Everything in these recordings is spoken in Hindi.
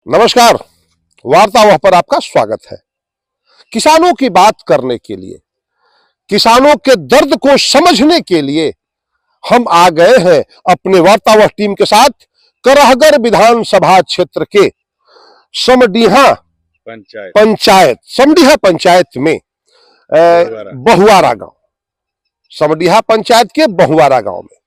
नमस्कार। वार्तावाह पर आपका स्वागत है। किसानों की बात करने के लिए, किसानों के दर्द को समझने के लिए हम आ गए हैं अपने वार्तावाह टीम के साथ करहगर विधानसभा क्षेत्र के समडीहा पंचायत में बहुआरा गांव, समडीहा पंचायत के बहुआरा गांव में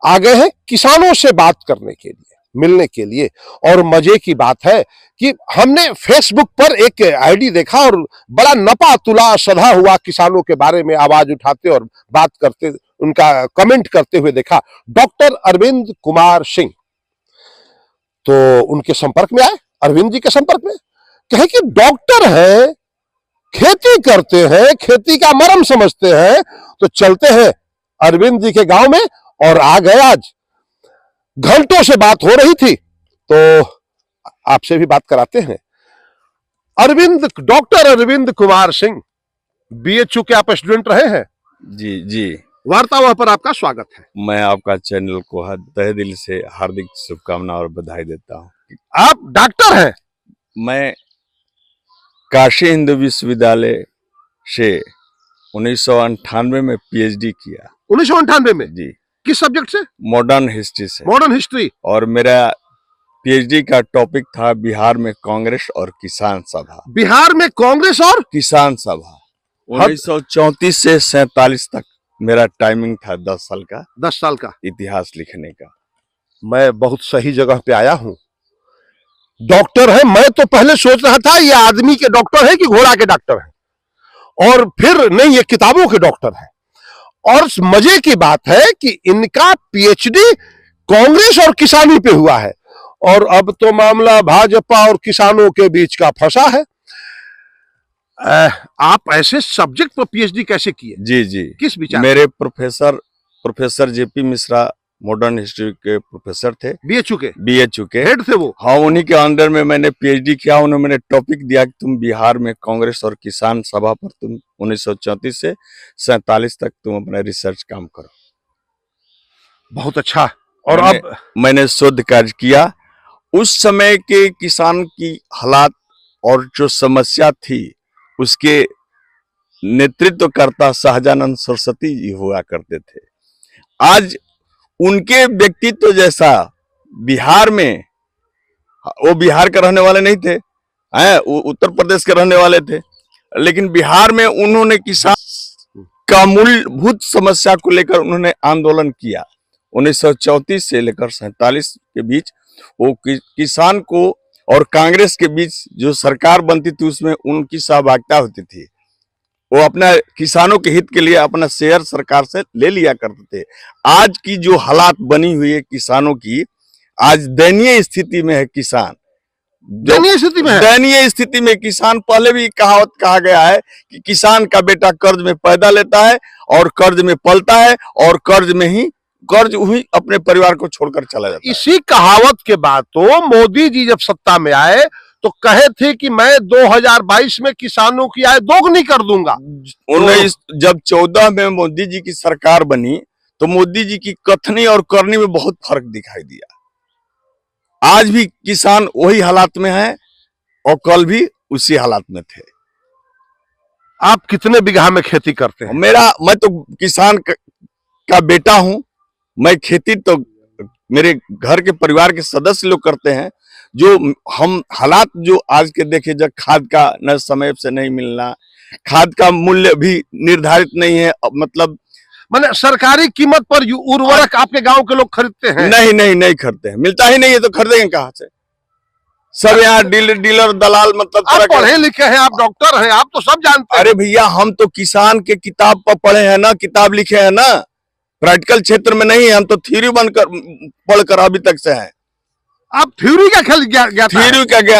आ गए हैं किसानों से बात करने के लिए, मिलने के लिए। और मजे की बात है कि हमने फेसबुक पर एक आईडी देखा और बड़ा नपा तुला सधा हुआ किसानों के बारे में आवाज उठाते और बात करते, उनका कमेंट करते हुए देखा। डॉक्टर अरविंद कुमार सिंह, तो उनके संपर्क में आए, अरविंद जी के संपर्क में। कहे कि डॉक्टर है, खेती करते हैं, खेती का मर्म समझते हैं, तो चलते हैं अरविंद जी के गांव में। और आ गए, आज घंटों से बात हो रही थी, तो आपसे भी बात कराते हैं। डॉक्टर अरविंद कुमार सिंह, बीएचयू के आप स्टूडेंट रहे हैं? जी जी। वार्तावाह पर आपका स्वागत है। मैं आपका चैनल को तहे दिल से हार्दिक शुभकामना और बधाई देता हूँ। आप डॉक्टर हैं? मैं काशी हिंदू विश्वविद्यालय से 1998 में पीएचडी किया। 1998 में? जी। किस सब्जेक्ट से? मॉडर्न हिस्ट्री से। Modern history. और मेरा पीएचडी का टॉपिक था बिहार में कांग्रेस और किसान सभा। बिहार में कांग्रेस और किसान सभा 1934 से 47 तक मेरा टाइमिंग था। 10 साल का। 10 साल का इतिहास लिखने का। मैं बहुत सही जगह पे आया हूं। डॉक्टर है, मैं तो पहले सोच रहा था ये आदमी के डॉक्टर है कि घोड़ा के डॉक्टर है, और फिर नहीं, ये किताबों के डॉक्टर है। और मजे की बात है कि इनका पीएचडी कांग्रेस और किसानी पे हुआ है, और अब तो मामला भाजपा और किसानों के बीच का फंसा है। आप ऐसे सब्जेक्ट पर पीएचडी कैसे किए? जी जी। किस विचार? मेरे professor JP Mishra modern history के प्रोफेसर थे। बीएचयू के हेड थे वो। हाँ, उन्हीं के अंडर में मैंने पीएचडी किया। उन्होंने मैंने टॉपिक दिया कि तुम बिहार में कांग्रेस और किसान सभा पर तुम 1934 से 47 तक तुम अपना रिसर्च काम करो। बहुत अच्छा। और अब मैंने शोध कार्य किया। उस समय के किसान की हालात और जो समस्या थी, उसके नेतृत्वकर्ता शाहजानंद सरस्वती जी हुआ करते थे। आज उनके व्यक्तित्व जैसा बिहार में, वो बिहार के रहने वाले नहीं थे, उत्तर प्रदेश के रहने वाले थे, लेकिन बिहार में उन्होंने किसान का मूलभूत समस्या को लेकर उन्होंने आंदोलन किया। 1934 से लेकर 47 के बीच वो किसान को और कांग्रेस के बीच जो सरकार बनती थी, उसमें उनकी सहभागिता होती थी। वो अपना किसानों के हित के लिए अपना शेयर सरकार से ले लिया करते थे। आज की जो हालात बनी हुई है किसानों की, आज दयनीय स्थिति में है किसान। दयनीय स्थिति में किसान। पहले भी कहावत कहा गया है कि किसान का बेटा कर्ज में पैदा लेता है और कर्ज में पलता है, और कर्ज ही अपने परिवार को छोड़कर चला जाता है। इसी कहावत के बाद तो मोदी जी जब सत्ता में आए तो कहे थे कि मैं 2022 में किसानों की आय दोगुनी कर दूंगा। जब 14 में मोदी जी की सरकार बनी तो मोदी जी की कथनी और करनी में बहुत फर्क दिखाई दिया। आज भी किसान वही हालात में है और कल भी उसी हालात में थे। आप कितने बीघा में खेती करते हैं? मैं तो किसान का बेटा हूं। मैं खेती तो मेरे घर के परिवार के सदस्य लोग करते हैं। जो हम हालात जो आज के देखे, जब खाद का न समय से नहीं मिलना, खाद का मूल्य भी निर्धारित नहीं है, मतलब मैंने सरकारी कीमत पर उर्वरक आपके गांव के लोग खरीदते हैं? नहीं खरीदते हैं, मिलता ही नहीं है, तो खरीदेंगे कहाँ से? सब यहाँ डीलर दलाल, मतलब आप पढ़े लिखे हैं, आप डॉक्टर हैं, आप तो सब जानते हैं। अरे भैया, हम तो किसान के किताब पर पढ़े हैं ना, किताब लिखे हैं ना, प्रैक्टिकल क्षेत्र में नहीं है। हम तो थ्योरी पढ़कर अभी तक से हैं। आप थ्योरी का ख्याल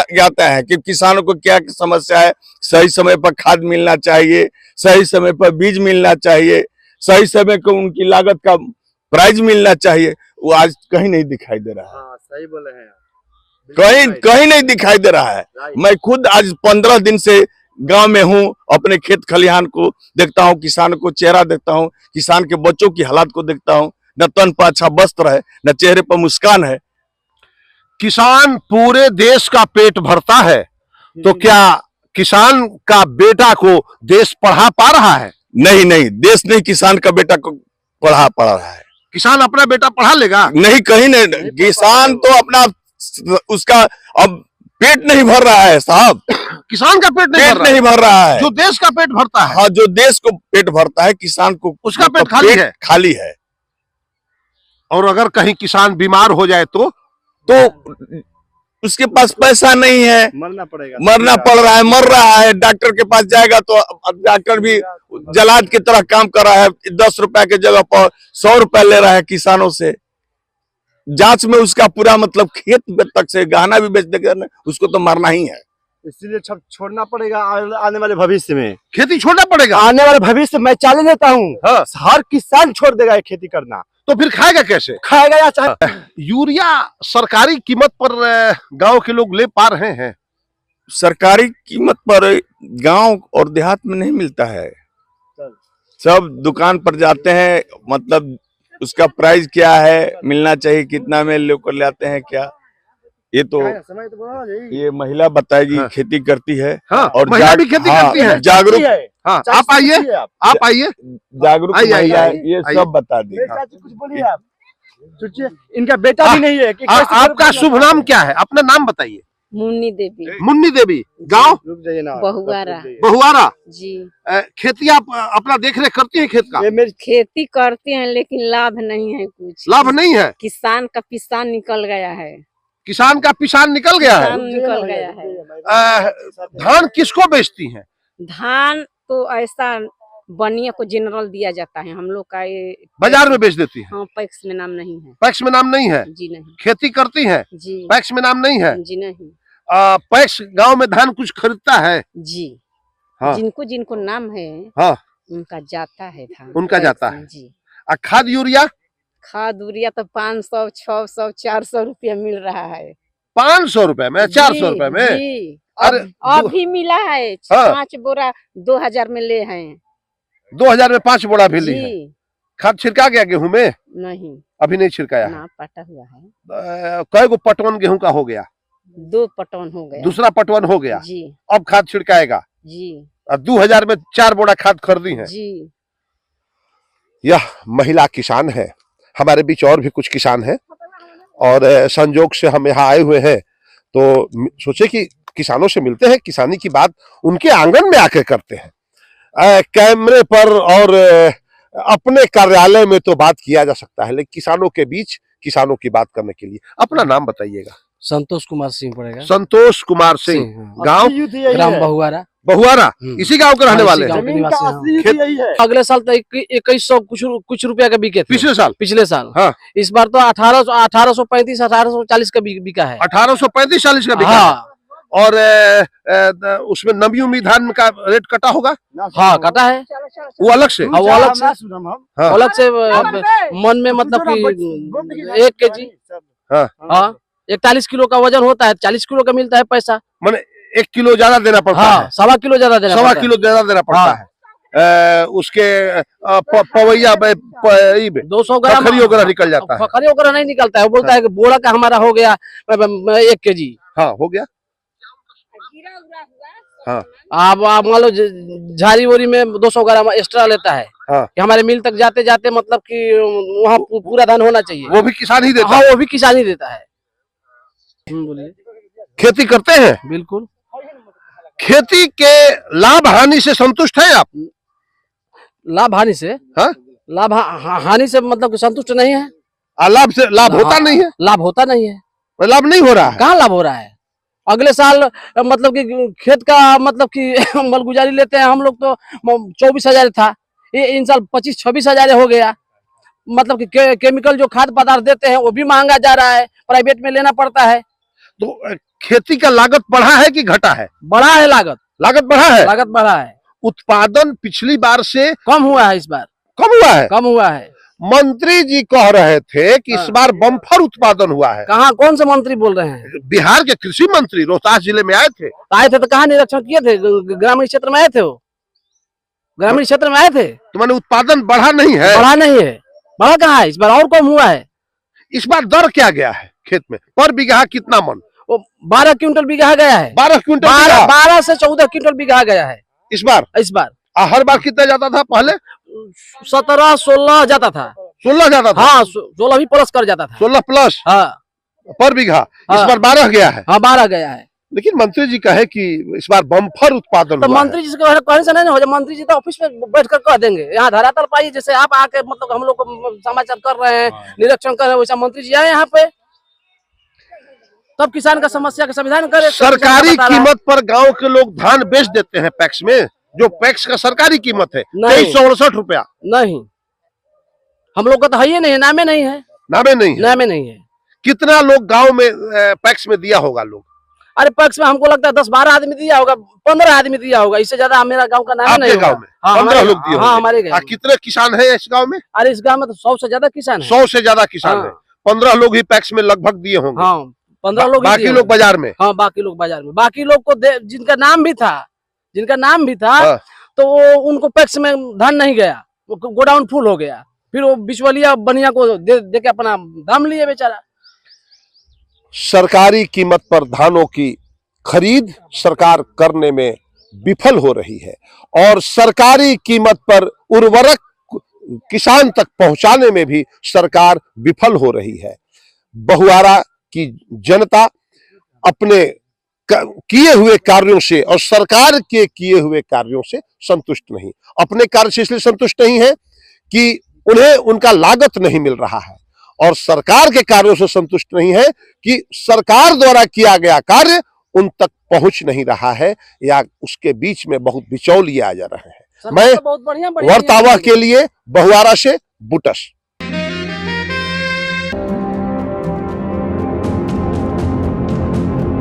ज्ञाता है कि किसानों को क्या समस्या है। सही समय पर खाद मिलना चाहिए, सही समय पर बीज मिलना चाहिए, सही समय को उनकी लागत का प्राइस मिलना चाहिए। वो आज कहीं नहीं दिखाई दे रहा है। हाँ, सही बोले हैं। कहीं नहीं दिखाई दे रहा है। मैं खुद आज 15 दिन से गांव में हूँ, अपने खेत खलिहान को देखता हूँ, किसान को चेहरा देखता हूँ, किसान के बच्चों की हालात को देखता हूँ। न तन पर अच्छा वस्त्र है, न चेहरे पर मुस्कान है। किसान पूरे देश का पेट भरता है, तो क्या किसान का बेटा को देश पढ़ा पा रहा है? नहीं नहीं, देश नहीं किसान का बेटा को पढ़ा रहा है। किसान अपना बेटा पढ़ा लेगा? नहीं, कहीं नहीं। किसान तो अपना उसका अब पेट नहीं भर रहा है साहब। किसान का पेट नहीं भर रहा है। जो देश का पेट भरता है। हाँ, जो देश को पेट भरता है, किसान को उसका पेट खाली है। और अगर कहीं किसान बीमार हो जाए तो उसके पास पैसा नहीं है, मरना पड़ रहा है, मर रहा है। डॉक्टर के पास जाएगा तो डॉक्टर भी जलाद की तरह काम कर रहा है, 10 रुपए के जगह पर 100 रुपए ले रहा है किसानों से। जांच में उसका पूरा मतलब खेत तक से गहना भी बेच देगा, उसको तो मरना ही है। इसलिए छोड़ना पड़ेगा आने वाले भविष्य में। खेती छोड़ना पड़ेगा आने वाले भविष्य मैं चैलेंज देता हूँ। हाँ। हर किसान छोड़ देगा ये खेती करना, तो फिर खाएगा कैसे? खाएगा या चाहे यूरिया सरकारी कीमत पर गांव के लोग ले पा रहे हैं? सरकारी कीमत पर गांव और देहात में नहीं मिलता है। सब दुकान पर जाते हैं, मतलब उसका प्राइस क्या है, मिलना चाहिए कितना में लेकर ले आते हैं क्या, ये तो ये महिला बताएगी। हाँ। खेती करती है। हाँ, और महिला भी खेती करती है। जागरूक। हाँ, आप आइए जागरूक महिला ये सब बता दी। कुछ बोलिए आप। सोचिए, इनका बेटा भी नहीं है कि आपका शुभ नाम क्या है? अपना नाम बताइए। मुन्नी देवी। मुन्नी देवी, गांव रुक जाइए ना, बहुआरा। बहुआरा जी। खेती आप अपना देख रेख करती हैं खेत का? ये मेरी खेती करते हैं लेकिन लाभ नहीं है कुछ। लाभ नहीं है? किसान का पिसान निकल गया है। किसान का पिसान निकल गया है। किसान निकल गया है। धान किसको बेचती हैं? धान तो ऐसा बनिया को जनरल दिया जाता है, हम लोग का ये बाजार में बेच देती हैं? हाँ, पैक्स में नाम नहीं है। पैक्स में नाम नहीं है? जी नहीं। खेती करती हैं, जी पैक्स में नाम नहीं है? जी नहीं। पैक्स गांव में धान कुछ खरीदता है? जी। हाँ। जिनको जिनको नाम है हाँ, उनका जाता है धान। उनका पैक्स जाता में, है। जी। खाद यूरिया? खाद यूरिया तो 500, 600, 400 रुपया मिल रहा है। 500 रुपए में, 400 रुपए में? जी। अरे, अभी मिला है। हाँ। 5 बोरा 2000 में ले हैं। 2000 में 5 बोरा भी ली है। जी। खाद छिड़का गया गेहूं में? नहीं, अभी नहीं छिड़काया है। ना पटा हुआ है। कई गो पटवन गेहूं का हो गया? 2 पटवन हो गया। दूसरा पटवन हो गया? जी अब खाद छिड़काएगा? जी 2000 में 4 बोरा खाद खरीदी है। जी। यह महिला किसान है। हमारे बीच और भी कुछ किसान हैं और संजोग से हम यहाँ आए हुए हैं, तो सोचे कि किसानों से मिलते हैं, किसानी की बात उनके आंगन में आकर करते हैं। कैमरे पर और अपने कार्यालय में तो बात किया जा सकता है, लेकिन किसानों के बीच किसानों की बात करने के लिए अपना नाम बताइएगा। संतोष कुमार सिंह पड़ेगा। संतोष कुमार सिंह, गांव ग्राम बहुआरा। बहुआरा, इसी गांव के रहने वाले हैं। जमीन का असली युद्ध यही है। अगले साल तो 2100 कुछ रुपया का बिके थे। पिछले साल हाँ। इस बार तो 1835 1840 का बिका है। 1835-40 का बिका। हाँ। और उसमें नमी उमी धान का रेट कटा होगा? हाँ, कटा है वो अलग से? हाँ, वो अलग से। हाँ। अलग से मन में मतलब कि 1 केजी। हाँ, 41 किलो का वजन होता है, 40 किलो का मिलता है पैसा। माने 1 किलो ज्यादा देना पड़ता है। हाँ, 1.25 किलो ज्यादा देना पड़ता है। 1.25 किलो ज्यादा देना पड़ता है। उसके पवैया 200 ग्राम खरी वगैरह निकल जाता है। खरी वगैरह नहीं निकलता है, वो बोलता है कि बोरा का हमारा हो गया 1 केजी। हाँ, हो गया। हाँ। आप मान लो झारी वोरी में 200 ग्राम एक्स्ट्रा लेता है। हाँ। कि हमारे मिल तक जाते जाते मतलब कि वहाँ पूरा धान होना चाहिए। वो भी किसान ही देता हाँ, है? वो भी किसान ही देता है। बोलिए। खेती करते हैं? बिल्कुल। खेती के लाभ हानि से संतुष्ट हैं आप? लाभ हानि से? हाँ? लाभ हानि से मतलब कि संतुष्ट नहीं है। लाभ से लाभ होता नहीं है? लाभ होता नहीं है। लाभ नहीं हो रहा है? कहाँ लाभ हो रहा है? अगले साल मतलब कि खेत का मतलब कि मलगुजारी लेते हैं हम लोग तो 24,000 था, ये इन साल 25-26,000 हो गया। मतलब कि केमिकल जो खाद्य पदार्थ देते हैं वो भी महंगा जा रहा है, प्राइवेट में लेना पड़ता है। तो खेती का लागत बढ़ा है कि घटा है? बढ़ा है लागत। लागत बढ़ा है? लागत बढ़ा है। उत्पादन पिछली बार से कम हुआ है, इस बार कम हुआ है? कम हुआ है। मंत्री जी कह रहे थे कि इस बार बम्पर उत्पादन हुआ है। कहाँ, कौन से मंत्री बोल रहे हैं? बिहार के कृषि मंत्री रोहतास जिले में आए थे। तो कहाँ निरीक्षण किए थे? ग्रामीण क्षेत्र में आए थे? वो ग्रामीण क्षेत्र में आए थे। तो मैंने उत्पादन बढ़ा नहीं है? बढ़ा नहीं है। बढ़ा कहाँ है? इस बार और कम हुआ है। इस बार दर क्या गया है खेत में, पर बीघा कितना मन? वो 12 क्विंटल बीघा गया है। 12 क्विंटल बीघा? 12 से 14 क्विंटल बीघा गया है इस बार। हर बार कितना जाता था पहले? 17-16 जाता था। 16 जाता था? हाँ 16 भी प्लस कर जाता था। 16 प्लस हाँ पर बीघा। इस हाँ। बार 12 गया है। हाँ 12 गया है। लेकिन मंत्री जी कहे कि इस बार बम्पर उत्पादन तो हुआ मंत्री जी से कहने से नहीं हो जाए, मंत्री जी तो ऑफिस में बैठ कर कह देंगे। यहाँ धरातल पाई जैसे आप आके मतलब हम लोग को समाचार कर रहे हैं, निरीक्षण कर रहे हैं, वैसा मंत्री जी आए यहाँ पे तब किसान का समस्या का समाधान करे। सरकारी कीमत पर गांव के लोग धान बेच देते हैं पैक्स में, जो पैक्स का सरकारी कीमत है 2368 रुपया। नहीं, हम लोग का तो है ही नहीं, नामे नहीं है। नामे नहीं है? नामे नहीं है। कितना लोग गांव में पैक्स में दिया होगा लोग? अरे पैक्स में हमको लगता है 10-12 आदमी दिया होगा, 15 आदमी दिया होगा, इससे ज्यादा मेरा गांव का नाम नहीं। गांव में हाँ, 15 लोग दिए। हाँ हमारे गांव। कितने किसान है इस गांव में? अरे इस गांव में तो 100 से ज्यादा किसान है। 100 से ज्यादा किसान हाँ। है। 15 लोग ही पैक्स में लगभग दिए होंगे। हाँ 15 लोग, बाकी लोग बाजार में। हाँ बाकी लोग बाजार में। बाकी लोग को जिनका नाम भी था हाँ। तो वो उनको पैक्स में धान नहीं गया, वो गोडाउन फुल हो गया, फिर वो बिचवलिया बनिया को दे के अपना दाम लिए बेचारा। सरकारी कीमत पर धानों की खरीद सरकार करने में विफल हो रही है और सरकारी कीमत पर उर्वरक किसान तक पहुंचाने में भी सरकार विफल हो रही है। बहुआरा की जनता अपने किए हुए कार्यों से और सरकार के किए हुए कार्यों से संतुष्ट नहीं। अपने कार्य से इसलिए संतुष्ट नहीं है कि उन्हें उनका लागत नहीं मिल रहा है, और सरकार के कार्यों से संतुष्ट नहीं है कि सरकार द्वारा किया गया कार्य उन तक पहुंच नहीं रहा है, या उसके बीच में बहुत बिचौलिए आ जा रहे हैं। मैं बहुत बढ़िया वर्तावा के लिए बहुआरा से बुटस।